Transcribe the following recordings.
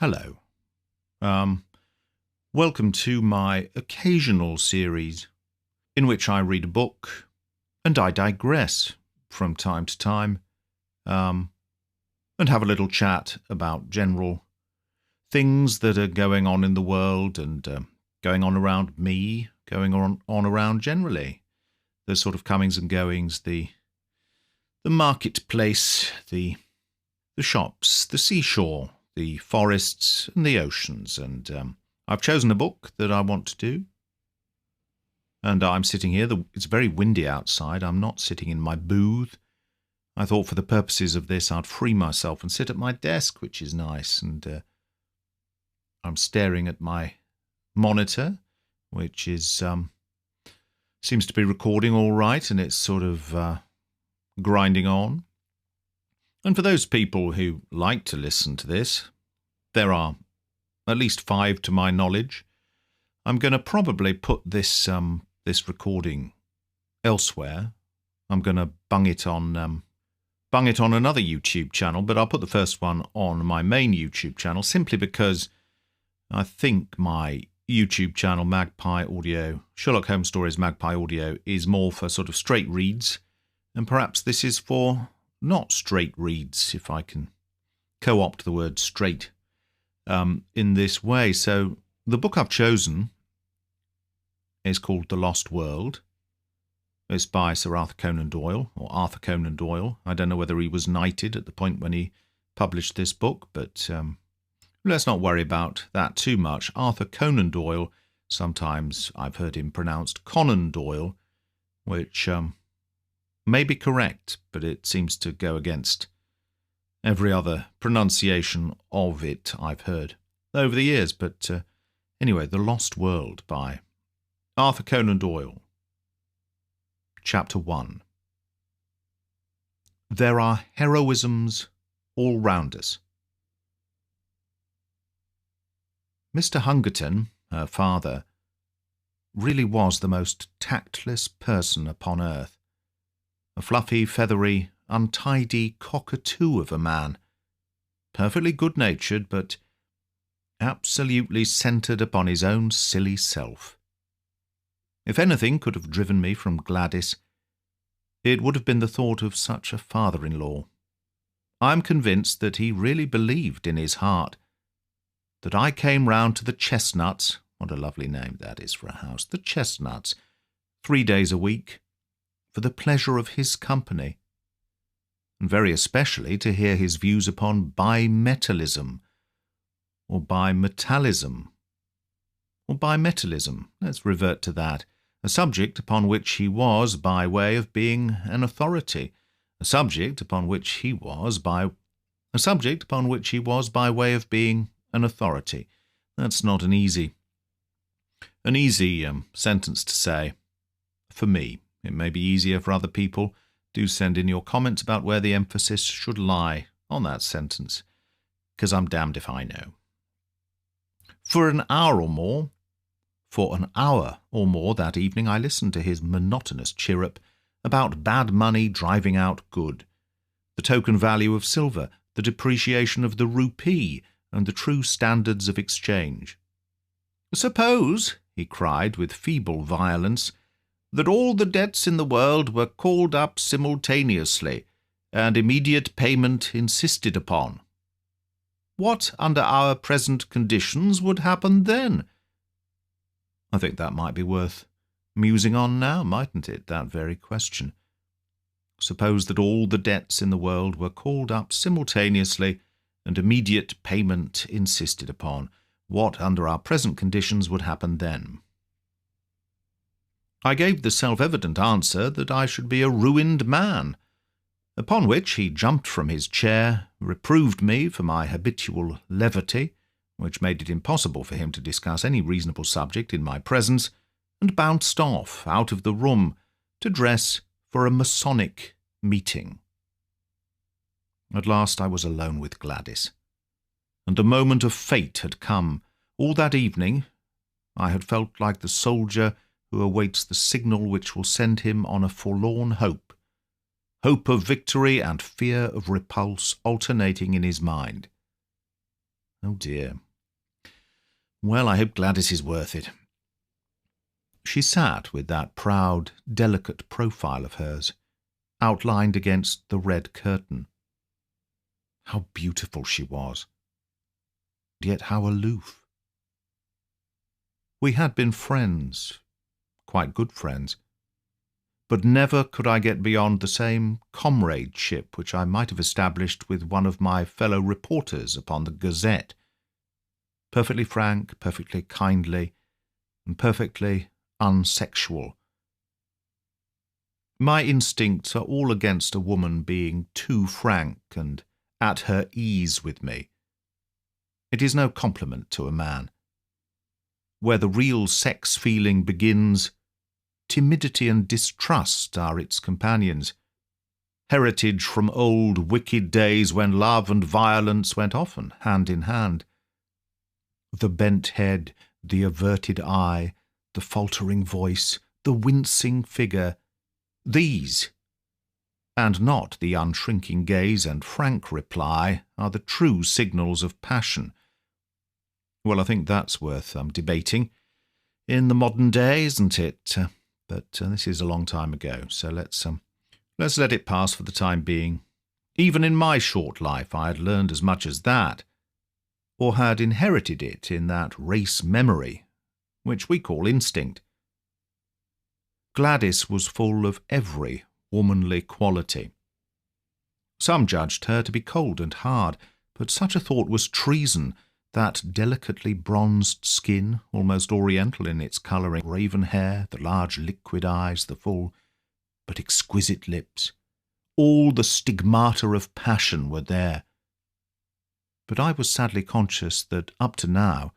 Hello. Um, Welcome to my occasional series in which I read a book and I digress from time to time and have a little chat about general things that are going on in the world and going on around me, going on around generally. The sort of comings and goings, the marketplace, the shops, the seashore, the forests and the oceans, and I've chosen a book that I want to do, and I'm sitting here. It's very windy outside. I'm not sitting in my booth. I thought for the purposes of this I'd free myself and sit at my desk, which is nice, and I'm staring at my monitor, which is seems to be recording all right, and it's sort of grinding on. And for those people who like to listen to this, there are at least 5 to my knowledge. I'm going to probably put this recording elsewhere. I'm going to bung it on another YouTube channel, but I'll put the first one on my main YouTube channel simply because I think my YouTube channel, Magpie Audio, Sherlock Holmes Stories Magpie Audio, is more for sort of straight reads, and perhaps this is for not straight reads, if I can co-opt the word straight in this way. So the book I've chosen is called The Lost World. It's by Sir Arthur Conan Doyle, or Arthur Conan Doyle. I don't know whether he was knighted at the point when he published this book, but let's not worry about that too much. Arthur Conan Doyle, sometimes I've heard him pronounced Conan Doyle, which may be correct, but it seems to go against every other pronunciation of it I've heard over the years. But anyway, The Lost World by Arthur Conan Doyle. Chapter 1. There are heroisms all round us. Mr. Hungerton, her father, really was the most tactless person upon earth. A fluffy, feathery, untidy cockatoo of a man, perfectly good-natured, but absolutely centred upon his own silly self. If anything could have driven me from Gladys, it would have been the thought of such a father-in-law. I am convinced that he really believed in his heart that I came round to the Chestnuts, what a lovely name that is for a house, the Chestnuts, 3 days a week, for the pleasure of his company, and very especially to hear his views upon bimetallism, or bimetallism, or bimetallism. Let's revert to that. A subject upon which he was by way of being an authority, a subject upon which he was by way of being an authority. That's not an easy sentence to say. For me, it may be easier for other people. Do send in your comments about where the emphasis should lie on that sentence, because I'm damned if I know. For an hour or more that evening, I listened to his monotonous chirrup about bad money driving out good, the token value of silver, the depreciation of the rupee, and the true standards of exchange. "Suppose," he cried with feeble violence, "that all the debts in the world were called up simultaneously, and immediate payment insisted upon. What, under our present conditions, would happen then?" I think that might be worth musing on now, mightn't it, that very question? Suppose that all the debts in the world were called up simultaneously, and immediate payment insisted upon. What, under our present conditions, would happen then? I gave the self-evident answer that I should be a ruined man, upon which he jumped from his chair, reproved me for my habitual levity, which made it impossible for him to discuss any reasonable subject in my presence, and bounced off out of the room to dress for a Masonic meeting. At last I was alone with Gladys, and a moment of fate had come. All that evening I had felt like the soldier who awaits the signal which will send him on a forlorn hope, hope of victory and fear of repulse alternating in his mind. Oh dear. Well, I hope Gladys is worth it. She sat with that proud, delicate profile of hers, outlined against the red curtain. How beautiful she was, yet how aloof. We had been friends, quite good friends, but never could I get beyond the same comradeship which I might have established with one of my fellow reporters upon the Gazette. Perfectly frank, perfectly kindly, and perfectly unsexual. My instincts are all against a woman being too frank and at her ease with me. It is no compliment to a man. Where the real sex feeling begins, timidity and distrust are its companions, heritage from old wicked days when love and violence went often hand in hand. The bent head, the averted eye, the faltering voice, the wincing figure, these, and not the unshrinking gaze and frank reply, are the true signals of passion. Well, I think that's worth debating in the modern day, isn't it? But this is a long time ago, so let's let it pass for the time being. Even in my short life I had learned as much as that, or had inherited it in that race memory, which we call instinct. Gladys was full of every womanly quality. Some judged her to be cold and hard, but such a thought was treason. That delicately bronzed skin, almost oriental in its colouring, raven hair, the large liquid eyes, the full but exquisite lips, all the stigmata of passion were there. But I was sadly conscious that up to now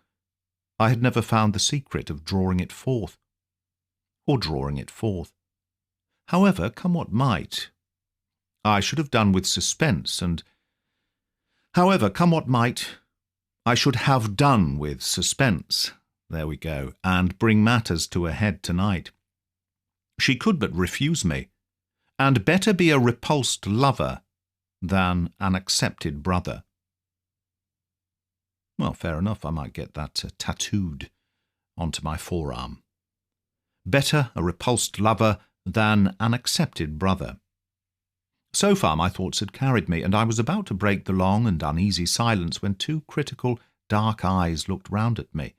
I had never found the secret of drawing it forth, or drawing it forth. However, come what might, I should have done with suspense, and however, come what might, I should have done with suspense, there we go, and bring matters to a head tonight. She could but refuse me, and better be a repulsed lover than an accepted brother. Well, fair enough, I might get that tattooed onto my forearm. Better a repulsed lover than an accepted brother. So far my thoughts had carried me, and I was about to break the long and uneasy silence when two critical, dark eyes looked round at me,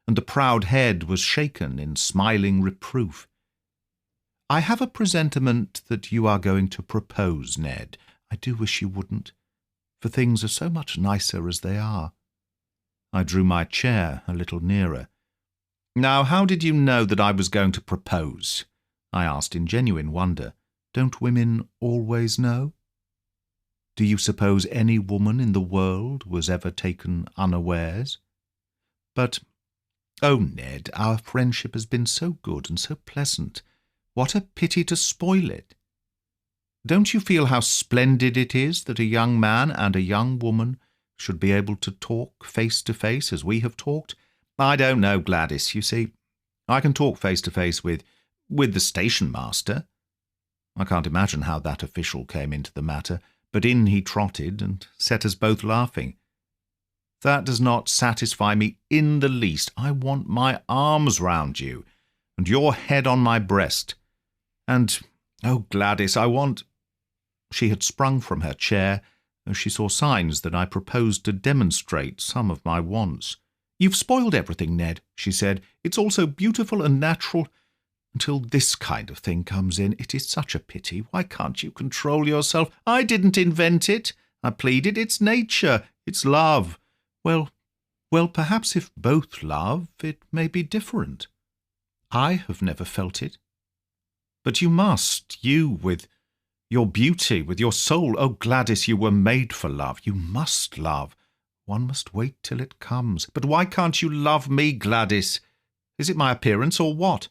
and the proud head was shaken in smiling reproof. "I have a presentiment that you are going to propose, Ned. I do wish you wouldn't, for things are so much nicer as they are." I drew my chair a little nearer. "Now, how did you know that I was going to propose?" I asked in genuine wonder. "Don't women always know? Do you suppose any woman in the world was ever taken unawares? But, oh, Ned, our friendship has been so good and so pleasant. What a pity to spoil it. Don't you feel how splendid it is that a young man and a young woman should be able to talk face to face as we have talked? I don't know, Gladys, you see. I can talk face to face with the station master." I can't imagine how that official came into the matter, but in he trotted and set us both laughing. "That does not satisfy me in the least. I want my arms round you, and your head on my breast. And, oh, Gladys, I want—" She had sprung from her chair as she saw signs that I proposed to demonstrate some of my wants. "You've spoiled everything, Ned," she said. "It's all so beautiful and natural. Until this kind of thing comes in, it is such a pity. Why can't you control yourself?" "I didn't invent it," I pleaded. "It's nature. It's love." Well, perhaps if both love, it may be different. I have never felt it. But you must, you, with your beauty, with your soul. Oh, Gladys, you were made for love. You must love. One must wait till it comes. But why can't you love me, Gladys? Is it my appearance or what?"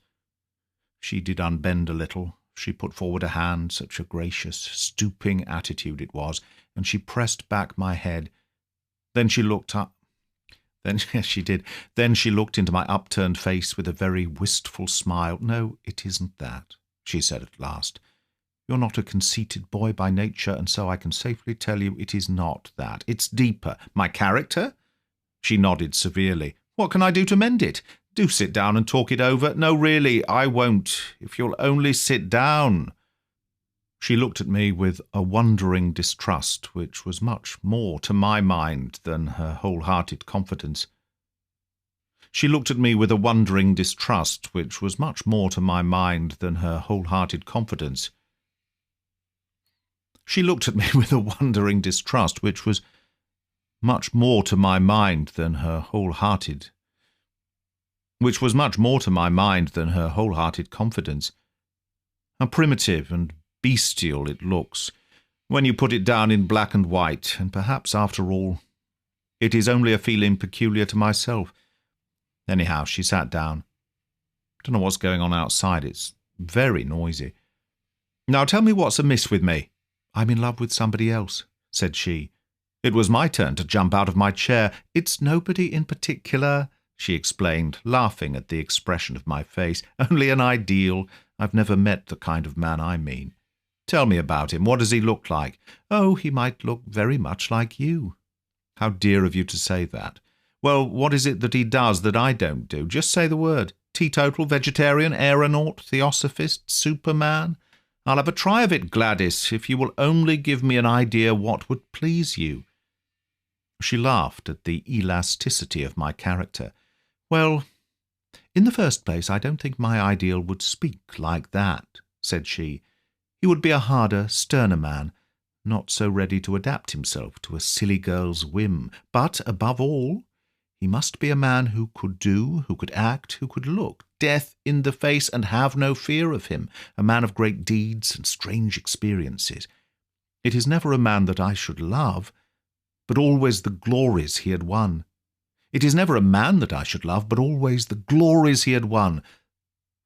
She did unbend a little. She put forward a hand, such a gracious, stooping attitude it was, and she pressed back my head. Then she looked up. Yes, she did. Then she looked into my upturned face with a very wistful smile. "No, it isn't that," she said at last. "You're not a conceited boy by nature, and so I can safely tell you it is not that. It's deeper." "My character?" She nodded severely. "What can I do to mend it? Do sit down and talk it over." "No, really, I won't, if you'll only sit down." She looked at me with a wondering distrust which was much more to my mind than her wholehearted confidence. She looked at me with a wondering distrust which was much more to my mind than her wholehearted confidence. She looked at me with a wondering distrust which was much more to my mind than her wholehearted confidence. How primitive and bestial it looks when you put it down in black and white, and perhaps, after all, it is only a feeling peculiar to myself. Anyhow, she sat down. Don't know what's going on outside. It's very noisy. "Now tell me what's amiss with me." "I'm in love with somebody else," said she. It was my turn to jump out of my chair. "It's nobody in particular," she explained, laughing at the expression of my face. "Only an ideal. I've never met the kind of man I mean." "Tell me about him. What does he look like?" "Oh, he might look very much like you." "How dear of you to say that." "Well, what is it that he does that I don't do? Just say the word. Teetotal, vegetarian, aeronaut, theosophist, superman? I'll have a try of it, Gladys, if you will only give me an idea what would please you." She laughed at the elasticity of my character. "Well, in the first place, I don't think my ideal would speak like that," said she. "He would be a harder, sterner man, not so ready to adapt himself to a silly girl's whim. But, above all, he must be a man who could do, who could act, who could look death in the face and have no fear of him, a man of great deeds and strange experiences. It is never a man that I should love, but always the glories he had won. It is never a man that I should love, but always the glories he had won,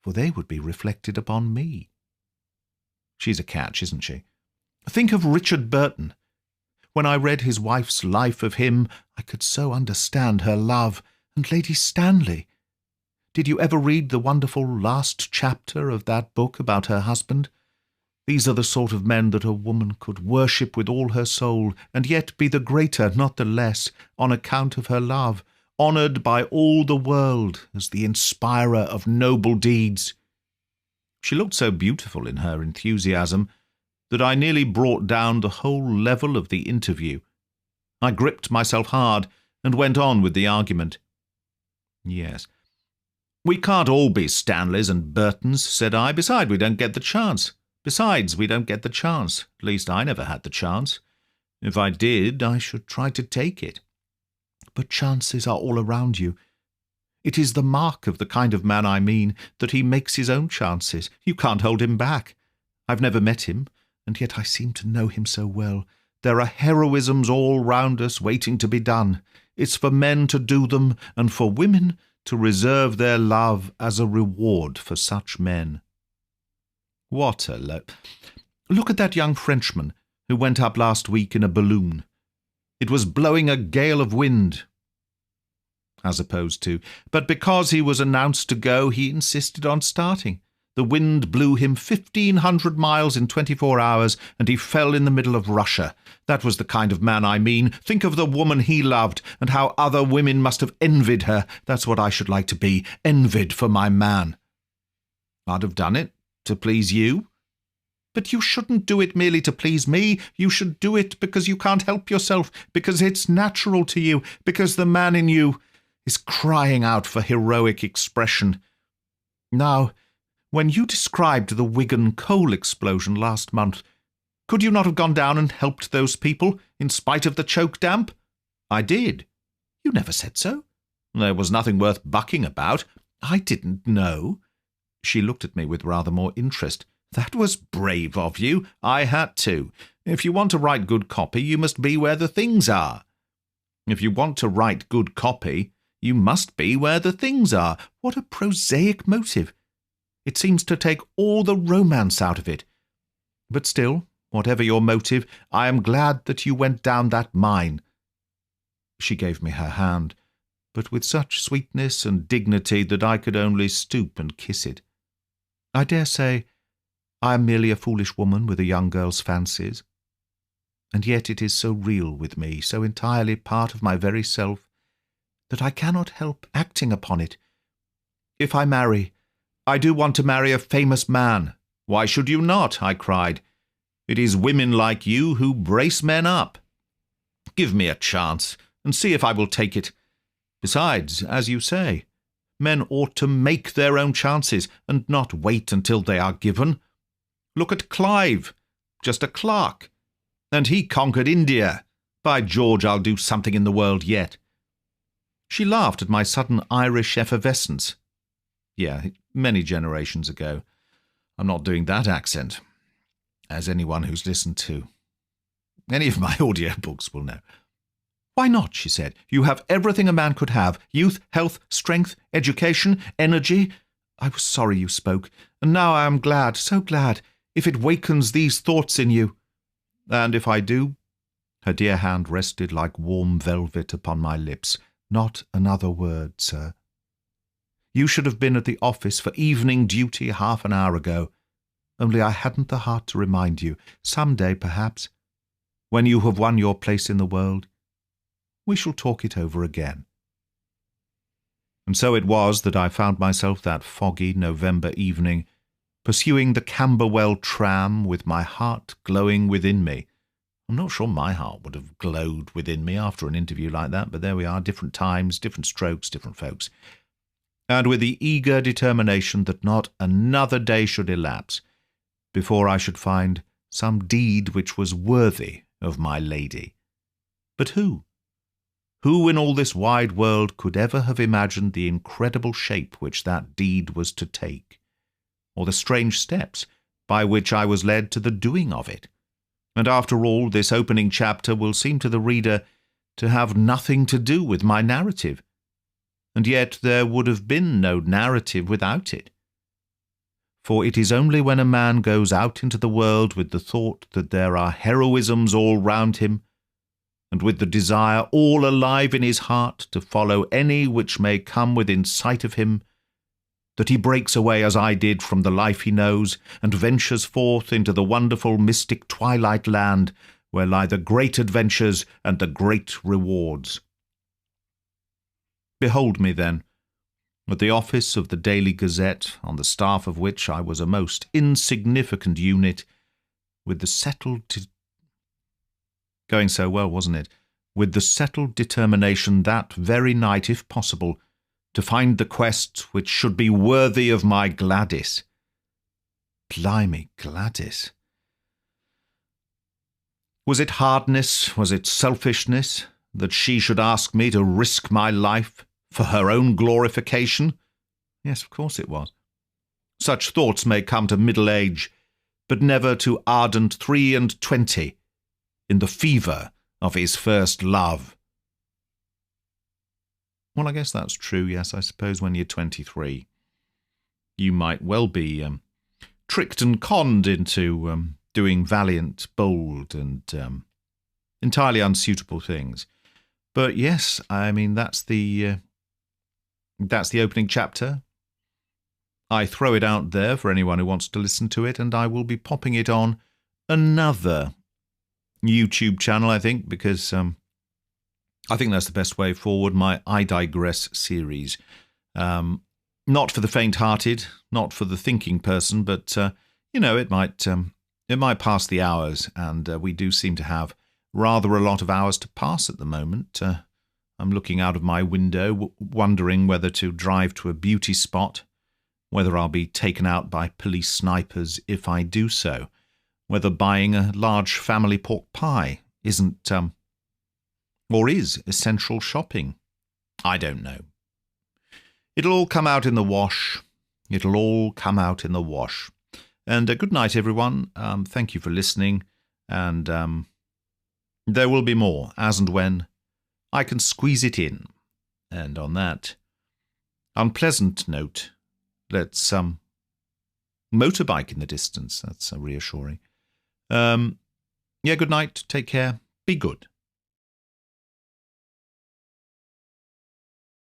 for they would be reflected upon me. She's a catch, isn't she? Think of Richard Burton. When I read his wife's life of him, I could so understand her love. And Lady Stanley. Did you ever read the wonderful last chapter of that book about her husband? These are the sort of men that a woman could worship with all her soul, and yet be the greater, not the less, on account of her love, honoured by all the world as the inspirer of noble deeds. She looked so beautiful in her enthusiasm that I nearly brought down the whole level of the interview. I gripped myself hard and went on with the argument. "Yes, we can't all be Stanleys and Burtons," said I. "Besides, we don't get the chance. At least I never had the chance. If I did, I should try to take it. But chances are all around you. It is the mark of the kind of man I mean, that he makes his own chances. You can't hold him back. I've never met him, and yet I seem to know him so well. There are heroisms all round us waiting to be done. It's for men to do them, and for women to reserve their love as a reward for such men." What a Look at that young Frenchman who went up last week in a balloon. It was blowing a gale of wind, as opposed to, but because he was announced to go, he insisted on starting. The wind blew him 1,500 miles in 24 hours, and he fell in the middle of Russia. That was the kind of man I mean. Think of the woman he loved, and how other women must have envied her. That's what I should like to be, envied for my man. I'd have done it, to please you. But you shouldn't do it merely to please me. You should do it because you can't help yourself, because it's natural to you, because the man in you is crying out for heroic expression. Now, when you described the Wigan coal explosion last month, could you not have gone down and helped those people, in spite of the choke damp? I did. You never said so. There was nothing worth bucking about. I didn't know. She looked at me with rather more interest. That was brave of you. I had to. If you want to write good copy, you must be where the things are. If you want to write good copy, you must be where the things are. What a prosaic motive. It seems to take all the romance out of it. But still, whatever your motive, I am glad that you went down that mine. She gave me her hand, but with such sweetness and dignity that I could only stoop and kiss it. I dare say I am merely a foolish woman with a young girl's fancies. And yet it is so real with me, so entirely part of my very self, that I cannot help acting upon it. If I marry, I do want to marry a famous man. Why should you not? I cried. It is women like you who brace men up. Give me a chance, and see if I will take it. Besides, as you say, men ought to make their own chances, and not wait until they are given. Look at Clive, just a clerk, and he conquered India. By George, I'll do something in the world yet. She laughed at my sudden Irish effervescence. Yeah, many generations ago. I'm not doing that accent, as anyone who's listened to any of my audiobooks will know. Why not, she said. You have everything a man could have. Youth, health, strength, education, energy. I was sorry you spoke, and now I am glad, so glad, if it wakens these thoughts in you. And if I do? Her dear hand rested like warm velvet upon my lips. Not another word, sir. You should have been at the office for evening duty half an hour ago, only I hadn't the heart to remind you. Some day, perhaps, when you have won your place in the world, we shall talk it over again. And so it was that I found myself that foggy November evening, pursuing the Camberwell tram with my heart glowing within me. I'm not sure my heart would have glowed within me after an interview like that, but there we are, different times, different strokes, different folks. And with the eager determination that not another day should elapse before I should find some deed which was worthy of my lady. But who? Who in all this wide world could ever have imagined the incredible shape which that deed was to take, or the strange steps by which I was led to the doing of it? And after all, this opening chapter will seem to the reader to have nothing to do with my narrative, and yet there would have been no narrative without it. For it is only when a man goes out into the world with the thought that there are heroisms all round him, and with the desire all alive in his heart to follow any which may come within sight of him, that he breaks away as I did from the life he knows, and ventures forth into the wonderful mystic twilight land where lie the great adventures and the great rewards. Behold me, then, at the office of the Daily Gazette, on the staff of which I was a most insignificant unit, with the settled going so well, wasn't it? With the settled determination that very night, if possible, to find the quest which should be worthy of my Gladys. Blimey, Gladys. Was it hardness, was it selfishness, that she should ask me to risk my life for her own glorification? Yes, of course it was. Such thoughts may come to middle age, but never to ardent 23, in the fever of his first love. Well, I guess that's true, yes. I suppose when you're 23, you might well be tricked and conned into doing valiant, bold, and entirely unsuitable things. But yes, I mean, that's the opening chapter. I throw it out there for anyone who wants to listen to it, and I will be popping it on another YouTube channel, I think, because I think that's the best way forward. My I Digress series. Not for the faint-hearted, not for the thinking person, but, it might pass the hours, and we do seem to have rather a lot of hours to pass at the moment. I'm looking out of my window, wondering whether to drive to a beauty spot, whether I'll be taken out by police snipers if I do so, whether buying a large family pork pie isn't, or is, essential shopping. I don't know. It'll all come out in the wash. It'll all come out in the wash. And good night, everyone. Thank you for listening. And there will be more, as and when I can squeeze it in. And on that unpleasant note, let's motorbike in the distance. That's reassuring. Good night. Take care. Be good.